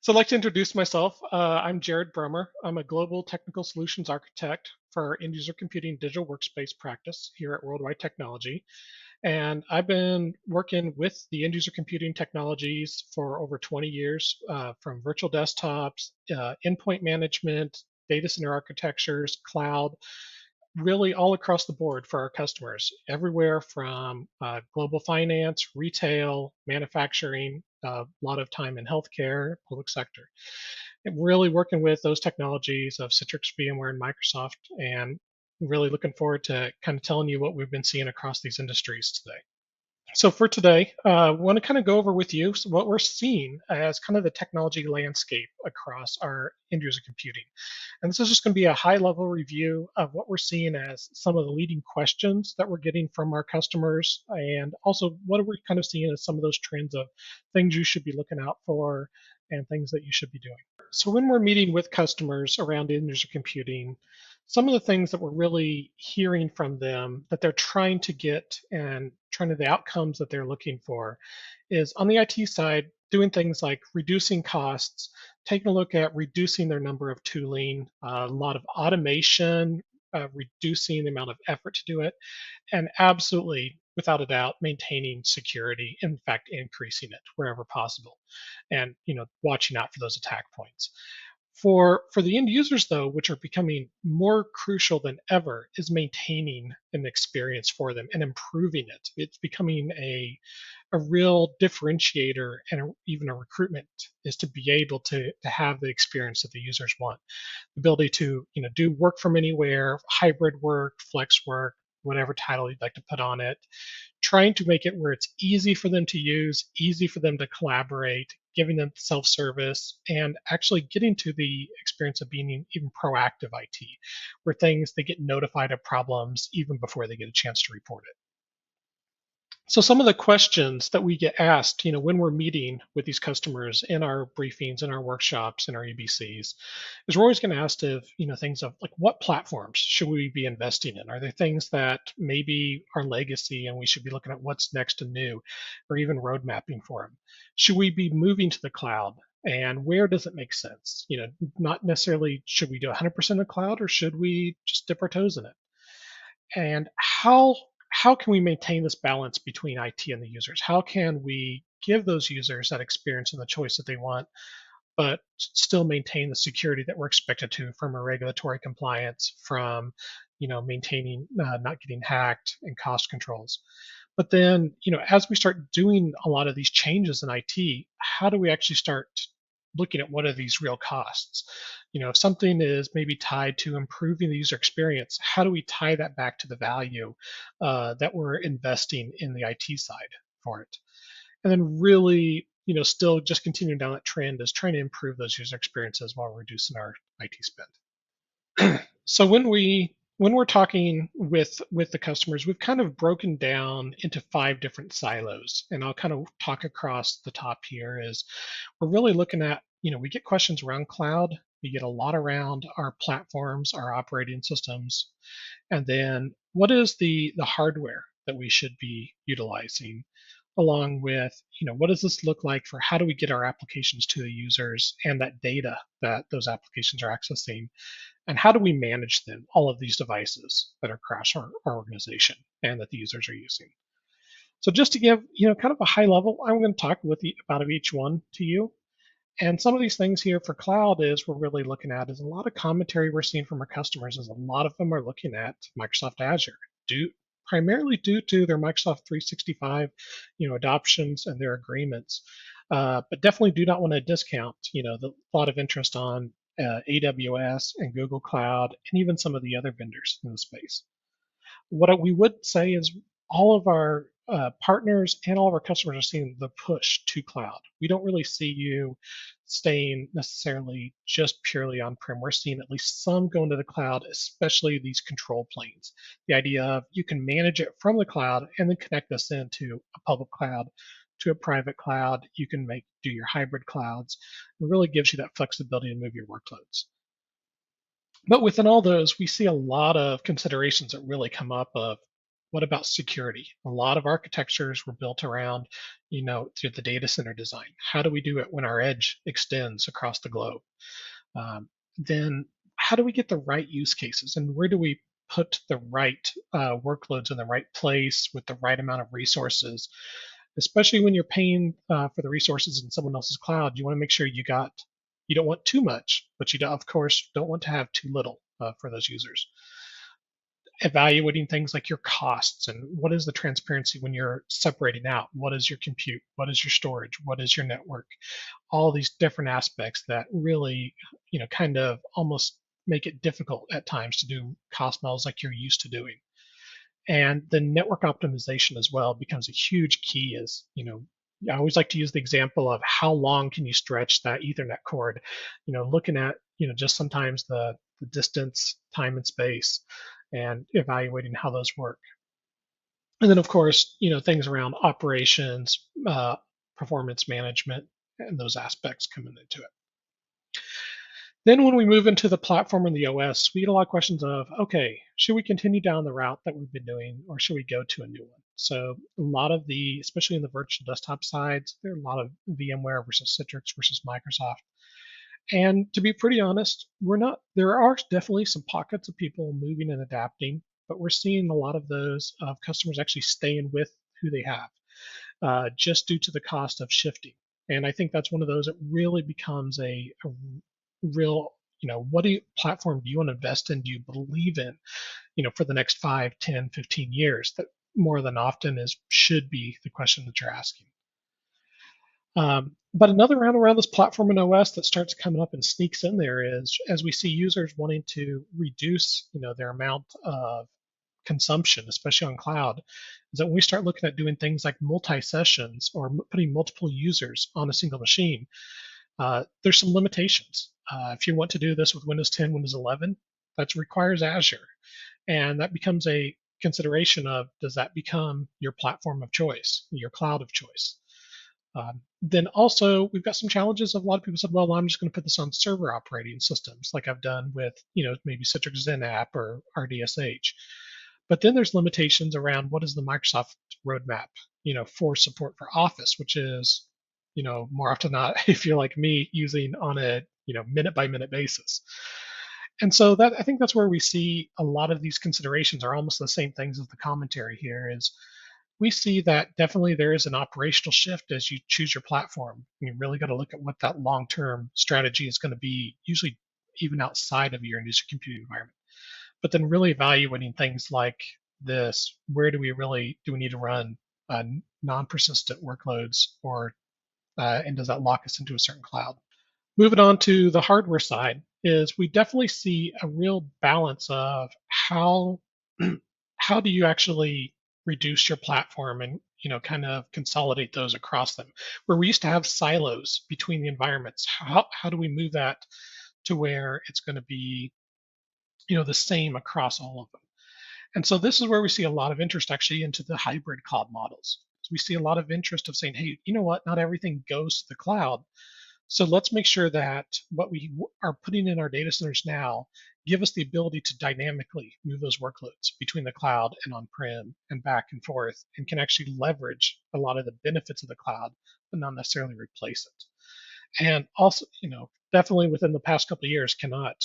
So I'd like to introduce myself. I'm Jared Brummer. I'm a global technical solutions architect for our end user computing digital workspace practice here at Worldwide Technology. And I've been working with the end user computing technologies for over 20 years, from virtual desktops, endpoint management, data center architectures, cloud, really all across the board for our customers, everywhere from global finance, retail, manufacturing, a lot of time in healthcare, public sector. And really working with those technologies of Citrix, VMware, and Microsoft, and really looking forward to kind of telling you what we've been seeing across these industries today. So for today, I want to kind of go over with you what we're seeing as kind of the technology landscape across our end user computing. And this is just going to be a high level review of what we're seeing as some of the leading questions that we're getting from our customers, and also what are we kind of seeing as some of those trends of things you should be looking out for and things that you should be doing. So when we're meeting with customers around end user computing, some of the things that we're really hearing from them that they're trying to get and trying to the outcomes that they're looking for is on the IT side, doing things like reducing costs, taking a look at reducing their number of tooling, a lot of automation, reducing the amount of effort to do it, and absolutely, without a doubt, maintaining security. In fact, increasing it wherever possible, and watching out for those attack points. For the end users, though, which are becoming more crucial than ever, is maintaining an experience for them and improving it. It's becoming a real differentiator and even a recruitment is to be able to have the experience that the users want. The ability to do work from anywhere, hybrid work, flex work, whatever title you'd like to put on it, trying to make it where it's easy for them to use, easy for them to collaborate, giving them self-service, and actually getting to the experience of being even proactive IT, where things they get notified of problems even before they get a chance to report it. So some of the questions that we get asked, when we're meeting with these customers in our briefings, in our workshops, in our EBCs, is we're always going to ask if, things of like what platforms should we be investing in? Are there things that maybe are legacy and we should be looking at what's next and new, or even road mapping for them? Should we be moving to the cloud? And where does it make sense? Not necessarily should we do 100% of the cloud or should we just dip our toes in it? And how can we maintain this balance between IT and the users? How can we give those users that experience and the choice that they want, but still maintain the security that we're expected to from a regulatory compliance, from maintaining not getting hacked and cost controls. But then, as we start doing a lot of these changes in IT, how do we actually start looking at what are these real costs? If something is maybe tied to improving the user experience, how do we tie that back to the value that we're investing in the IT side for it? And then really, still just continuing down that trend is trying to improve those user experiences while reducing our IT spend. So when we're talking with the customers, we've kind of broken down into 5 different silos, and I'll kind of talk across the top here. Is we're really looking at, we get questions around cloud, we get a lot around our platforms, our operating systems, and then what is the hardware that we should be utilizing, along with, what does this look like for how do we get our applications to the users and that data that those applications are accessing, and how do we manage them, all of these devices that are across our organization and that the users are using. So just to give, kind of a high level, I'm going to talk about each one to you. And some of these things here for cloud is we're really looking at is a lot of commentary we're seeing from our customers is a lot of them are looking at Microsoft Azure, primarily due to their Microsoft 365, adoptions and their agreements. But definitely do not want to discount, the lot of interest on AWS and Google Cloud, and even some of the other vendors in the space. What we would say is all of our partners and all of our customers are seeing the push to cloud. We don't really see you staying necessarily just purely on-prem. We're seeing at least some going to the cloud, especially these control planes. The idea of you can manage it from the cloud and then connect this into a public cloud, to a private cloud. You can do your hybrid clouds. It really gives you that flexibility to move your workloads. But within all those, we see a lot of considerations that really come up of What about security? A lot of architectures were built around, through the data center design. How do we do it when our edge extends across the globe? Then how do we get the right use cases, and where do we put the right workloads in the right place with the right amount of resources? Especially when you're paying for the resources in someone else's cloud, you want to make sure you don't want too much, but you don't, of course, don't want to have too little for those users. Evaluating things like your costs and what is the transparency when you're separating out, what is your compute, what is your storage, what is your network, all these different aspects that really, kind of almost make it difficult at times to do cost models like you're used to doing. And the network optimization as well becomes a huge key. As I always like to use the example of how long can you stretch that Ethernet cord, looking at, just sometimes the distance, time and space, and evaluating how those work. And then of course, things around operations, performance management, and those aspects coming into it. Then when we move into the platform and the OS, we get a lot of questions of, okay, should we continue down the route that we've been doing, or should we go to a new one? So a lot of especially in the virtual desktop sides, there are a lot of VMware versus Citrix versus Microsoft. And to be pretty honest, there are definitely some pockets of people moving and adapting, but we're seeing a lot of those customers actually staying with who they have, just due to the cost of shifting. And I think that's one of those that really becomes a real, what platform do you want to invest in? Do you believe in, for the next 5, 10, 15 years? That more than often should be the question that you're asking. But another round around this platform and OS that starts coming up and sneaks in there is as we see users wanting to reduce, their amount of consumption, especially on cloud, is that when we start looking at doing things like multi-sessions or putting multiple users on a single machine, there's some limitations. If you want to do this with Windows 10, Windows 11, that requires Azure. And that becomes a consideration of, does that become your platform of choice, your cloud of choice? Then also, we've got some challenges of a lot of people said, well, I'm just going to put this on server operating systems like I've done with, maybe Citrix XenApp or RDSH. But then there's limitations around what is the Microsoft roadmap, for support for Office, which is, more often than not, if you're like me, using on a, minute by minute basis. And so that I think that's where we see a lot of these considerations are almost the same things as the commentary here is we see that definitely there is an operational shift as you choose your platform. You really got to look at what that long-term strategy is going to be, usually even outside of your user computing environment. But then really evaluating things like this, where do we need to run non-persistent workloads, or and does that lock us into a certain cloud? Moving on to the hardware side is we definitely see a real balance of how how do you actually reduce your platform and kind of consolidate those across them. Where we used to have silos between the environments, how do we move that to where it's going to be the same across all of them? And so this is where we see a lot of interest actually into the hybrid cloud models. So we see a lot of interest of saying, hey, you know what? Not everything goes to the cloud. So let's make sure that what we are putting in our data centers now give us the ability to dynamically move those workloads between the cloud and on-prem and back and forth, and can actually leverage a lot of the benefits of the cloud, but not necessarily replace it. And also, definitely within the past couple of years cannot,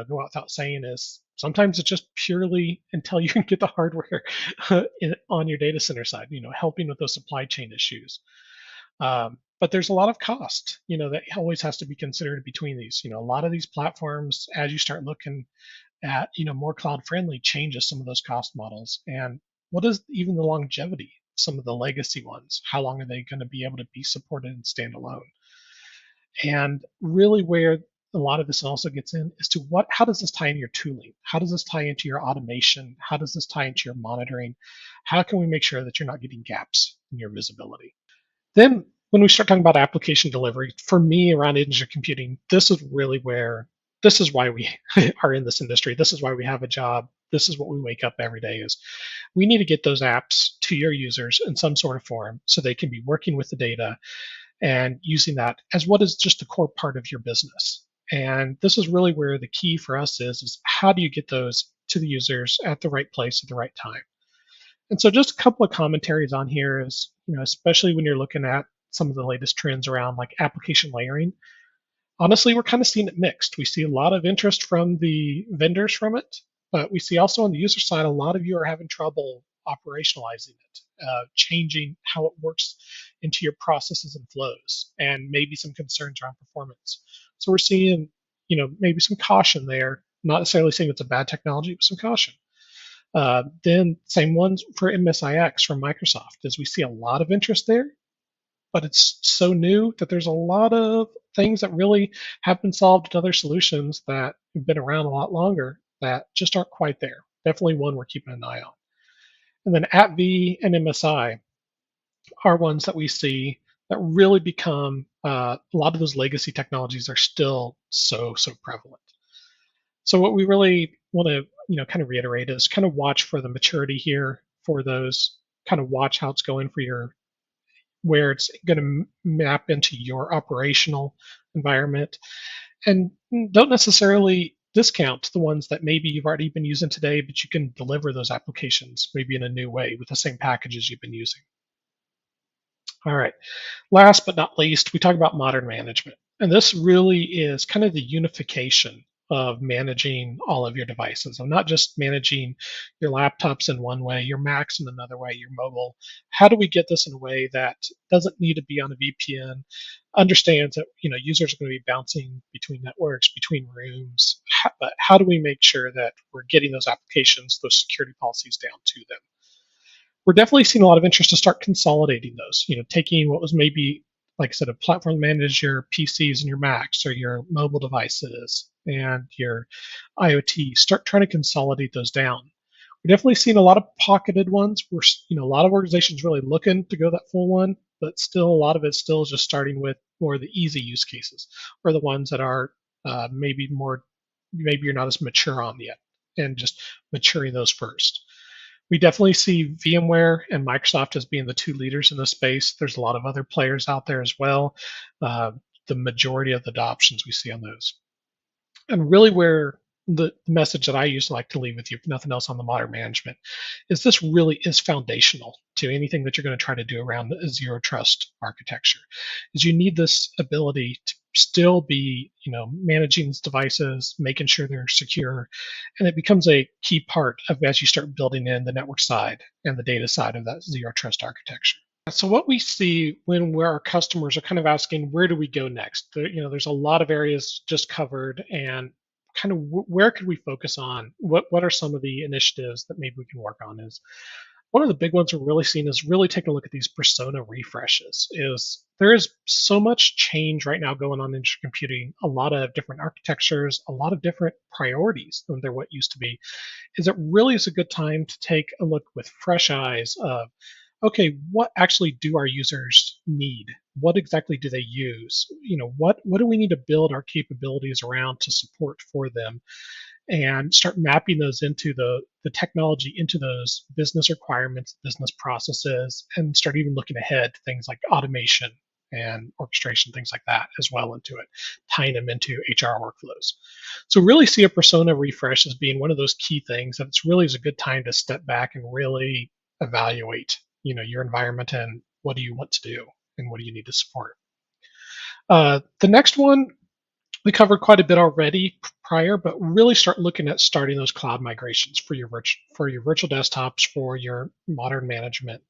go out without saying is sometimes it's just purely until you can get the hardware on your data center side, helping with those supply chain issues. But there's a lot of cost, that always has to be considered between these. A lot of these platforms, as you start looking at, more cloud friendly, changes some of those cost models. And what is even the longevity? Some of the legacy ones, how long are they going to be able to be supported and stand alone? And really where a lot of this also gets in is to how does this tie into your tooling? How does this tie into your automation? How does this tie into your monitoring? How can we make sure that you're not getting gaps in your visibility? Then when we start talking about application delivery, for me around edge computing, this is why we are in this industry. This is why we have a job. This is what we wake up every day is we need to get those apps to your users in some sort of form so they can be working with the data and using that as what is just a core part of your business. And this is really where the key for us is how do you get those to the users at the right place at the right time? And so just a couple of commentaries on here is, especially when you're looking at some of the latest trends around like application layering. Honestly, we're kind of seeing it mixed. We see a lot of interest from the vendors from it, but we see also on the user side, a lot of you are having trouble operationalizing it, changing how it works into your processes and flows, and maybe some concerns around performance. So we're seeing, maybe some caution there. Not necessarily saying it's a bad technology, but some caution. Then same ones for MSIX from Microsoft, as we see a lot of interest there, but it's so new that there's a lot of things that really have been solved in other solutions that have been around a lot longer that just aren't quite there. Definitely one we're keeping an eye on. And then AppV and MSI are ones that we see that really become a lot of those legacy technologies are still so prevalent. So what we really want to kind of reiterate is kind of watch for the maturity here for those, kind of watch how it's going for your, where it's going to map into your operational environment, and don't necessarily discount the ones that maybe you've already been using today, but you can deliver those applications maybe in a new way with the same packages you've been using. All right. Last but not least, we talk about modern management. And this really is kind of the unification of managing all of your devices. I'm not just managing your laptops in one way, your Macs in another way, your mobile. How do we get this in a way that doesn't need to be on a VPN, understands that users are going to be bouncing between networks, between rooms, but how do we make sure that we're getting those applications, those security policies down to them? We're definitely seeing a lot of interest to start consolidating those. Taking what was maybe, like I said, a platform to manage your PCs and your Macs or your mobile devices and your IoT. Start trying to consolidate those down. We're definitely seeing a lot of pocketed ones. We're, a lot of organizations really looking to go that full one, but still a lot of it still is just starting with more of the easy use cases, or the ones that are maybe more, maybe you're not as mature on yet, and just maturing those first. We definitely see VMware and Microsoft as being the two leaders in this space. There's a lot of other players out there as well. Uh, the majority of the adoptions we see on those. And really where the message that I used to like to leave with you, if nothing else on the modern management, is this really is foundational to anything that you're going to try to do around a zero trust architecture. Is you need this ability to still be, managing these devices, making sure they're secure, and it becomes a key part of as you start building in the network side and the data side of that zero trust architecture. So what we see when where our customers are kind of asking, where do we go next? There's a lot of areas just covered, and kind of where could we focus on? What are some of the initiatives that maybe we can work on? Is one of the big ones we're really seeing is really taking a look at these persona refreshes. Is there is so much change right now going on in computing, a lot of different architectures, a lot of different priorities than there what used to be. Is it really is a good time to take a look with fresh eyes of, okay, what actually do our users need? What exactly do they use? What do we need to build our capabilities around to support for them, and start mapping those into the technology, into those business requirements, business processes, and start even looking ahead to things like automation and orchestration, things like that as well into it, tying them into HR workflows. So really see a persona refresh as being one of those key things that it's really is a good time to step back and really evaluate, your environment and what do you want to do and what do you need to support. The next one we covered quite a bit already prior, but really start looking at starting those cloud migrations for your virtual desktops, for your modern management.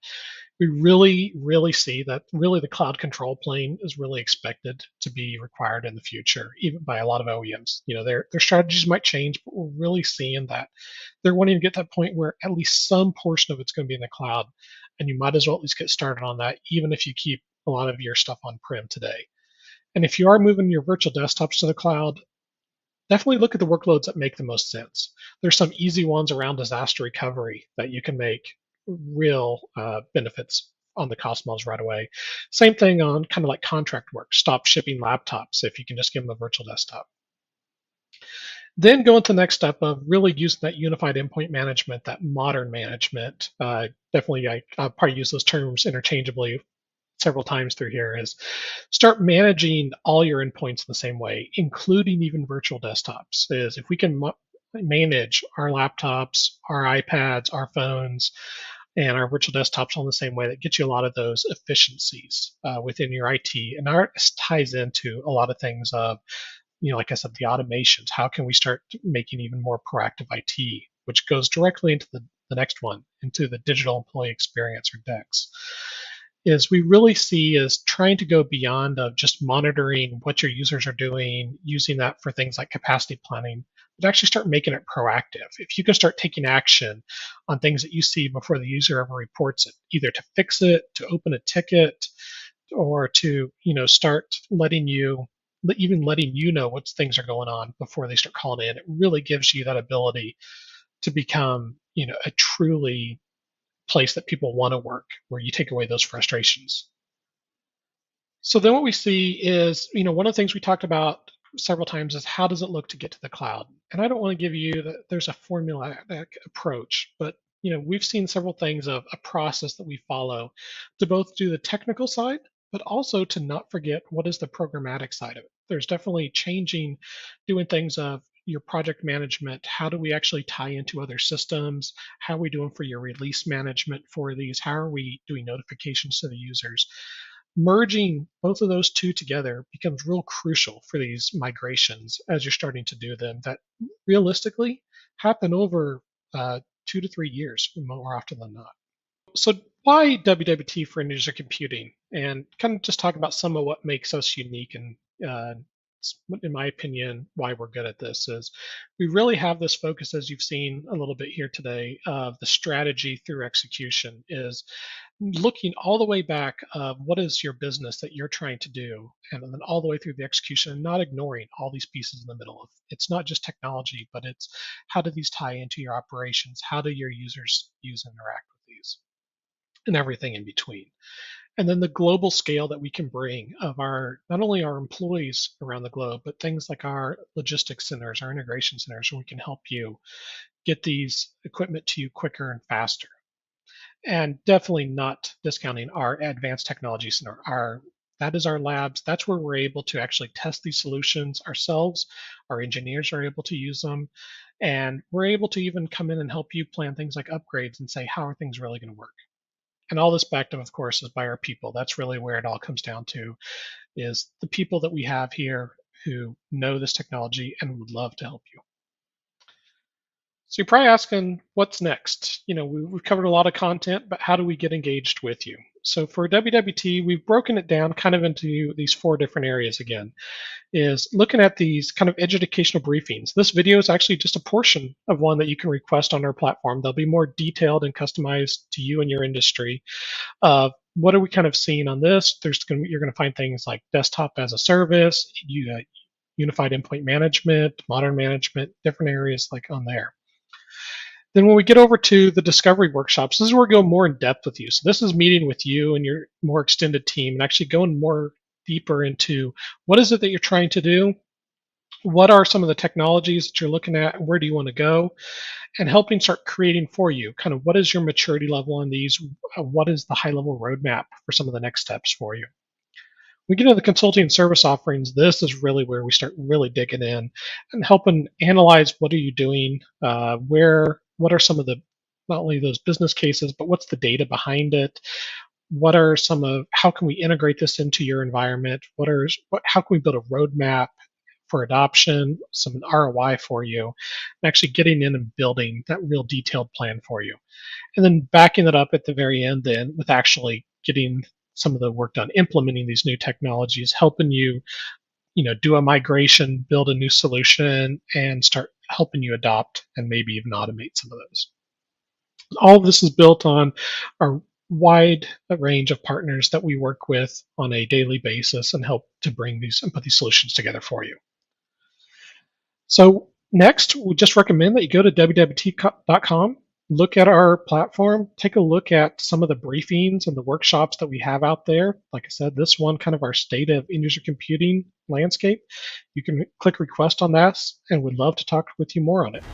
We really see that really the cloud control plane is really expected to be required in the future, even by a lot of OEMs. Their strategies might change, but we're really seeing that they're wanting to get to that point where at least some portion of it's going to be in the cloud, and you might as well at least get started on that, even if you keep a lot of your stuff on-prem today. And if you are moving your virtual desktops to the cloud, definitely look at the workloads that make the most sense. There's some easy ones around disaster recovery that you can make real benefits on the cost models right away. Same thing on kind of like contract work. Stop shipping laptops if you can just give them a virtual desktop. Then go into the next step of really using that unified endpoint management, that modern management. Definitely, I'll probably use those terms interchangeably several times through here, is start managing all your endpoints in the same way, including even virtual desktops. Is if we can manage our laptops, our iPads, our phones, and our virtual desktops on the same way. That gets you a lot of those efficiencies within your IT, and ours ties into a lot of things of, like I said, the automations. How can we start making even more proactive IT, which goes directly into the next one, into the digital employee experience, or DEX. Is we really see as trying to go beyond of just monitoring what your users are doing, using that for things like capacity planning, but actually start making it proactive. If you can start taking action on things that you see before the user ever reports it, either to fix it, to open a ticket, or to start letting you know what things are going on before they start calling in. It really gives you that ability to become a truly place that people want to work, where you take away those frustrations. So then what we see is, one of the things we talked about several times is how does it look to get to the cloud? And I don't want to give you that there's a formulaic approach, but we've seen several things of a process that we follow to both do the technical side, but also to not forget what is the programmatic side of it. There's definitely doing things of your project management. How do we actually tie into other systems? How are we doing for your release management for these? How are we doing notifications to the users? Merging both of those two together becomes real crucial for these migrations as you're starting to do them, that realistically happen over 2 to 3 years more often than not. So why WWT for end user computing? And kind of just talk about some of what makes us unique, and in my opinion, why we're good at this is we really have this focus, as you've seen a little bit here today, of the strategy through execution, is looking all the way back of what is your business that you're trying to do, and then all the way through the execution, and not ignoring all these pieces in the middle. It's not just technology, but it's how do these tie into your operations? How do your users use and interact with these? And everything in between. And then the global scale that we can bring of not only our employees around the globe, but things like our logistics centers, our integration centers, where we can help you get these equipment to you quicker and faster. And definitely not discounting our advanced technology center. That is our labs. That's where we're able to actually test these solutions ourselves. Our engineers are able to use them. And we're able to even come in and help you plan things like upgrades and say, how are things really going to work? And all this backed up, of course, is by our people. That's really where it all comes down to, is the people that we have here who know this technology and would love to help you. So you're probably asking, what's next? We've covered a lot of content, but how do we get engaged with you? So for WWT, we've broken it down kind of into these 4 different areas again, is looking at these kind of educational briefings. This video is actually just a portion of one that you can request on our platform. They'll be more detailed and customized to you and your industry. What are we kind of seeing on this? You're going to find things like desktop as a service, unified endpoint management, modern management, different areas like on there. Then when we get over to the discovery workshops, this is where we go more in depth with you. So this is meeting with you and your more extended team and actually going more deeper into what is it that you're trying to do, what are some of the technologies that you're looking at, and where do you want to go, and helping start creating for you kind of what is your maturity level on these, what is the high level roadmap for some of the next steps for you. We get into the consulting and service offerings. This is really where we start really digging in and helping analyze what are you doing, what are some of the, not only those business cases, but what's the data behind it? What are how can we integrate this into your environment? How can we build a roadmap for adoption, some ROI for you, and actually getting in and building that real detailed plan for you. And then backing it up at the very end then with actually getting some of the work done, implementing these new technologies, helping you, do a migration, build a new solution, and start helping you adopt and maybe even automate some of those. All of this is built on our wide range of partners that we work with on a daily basis and help to bring these and put these solutions together for you. So next, we just recommend that you go to wwt.com, look at our platform, take a look at some of the briefings and the workshops that we have out there. Like I said, this one kind of our state of end user computing landscape. You can click request on that, and we'd love to talk with you more on it.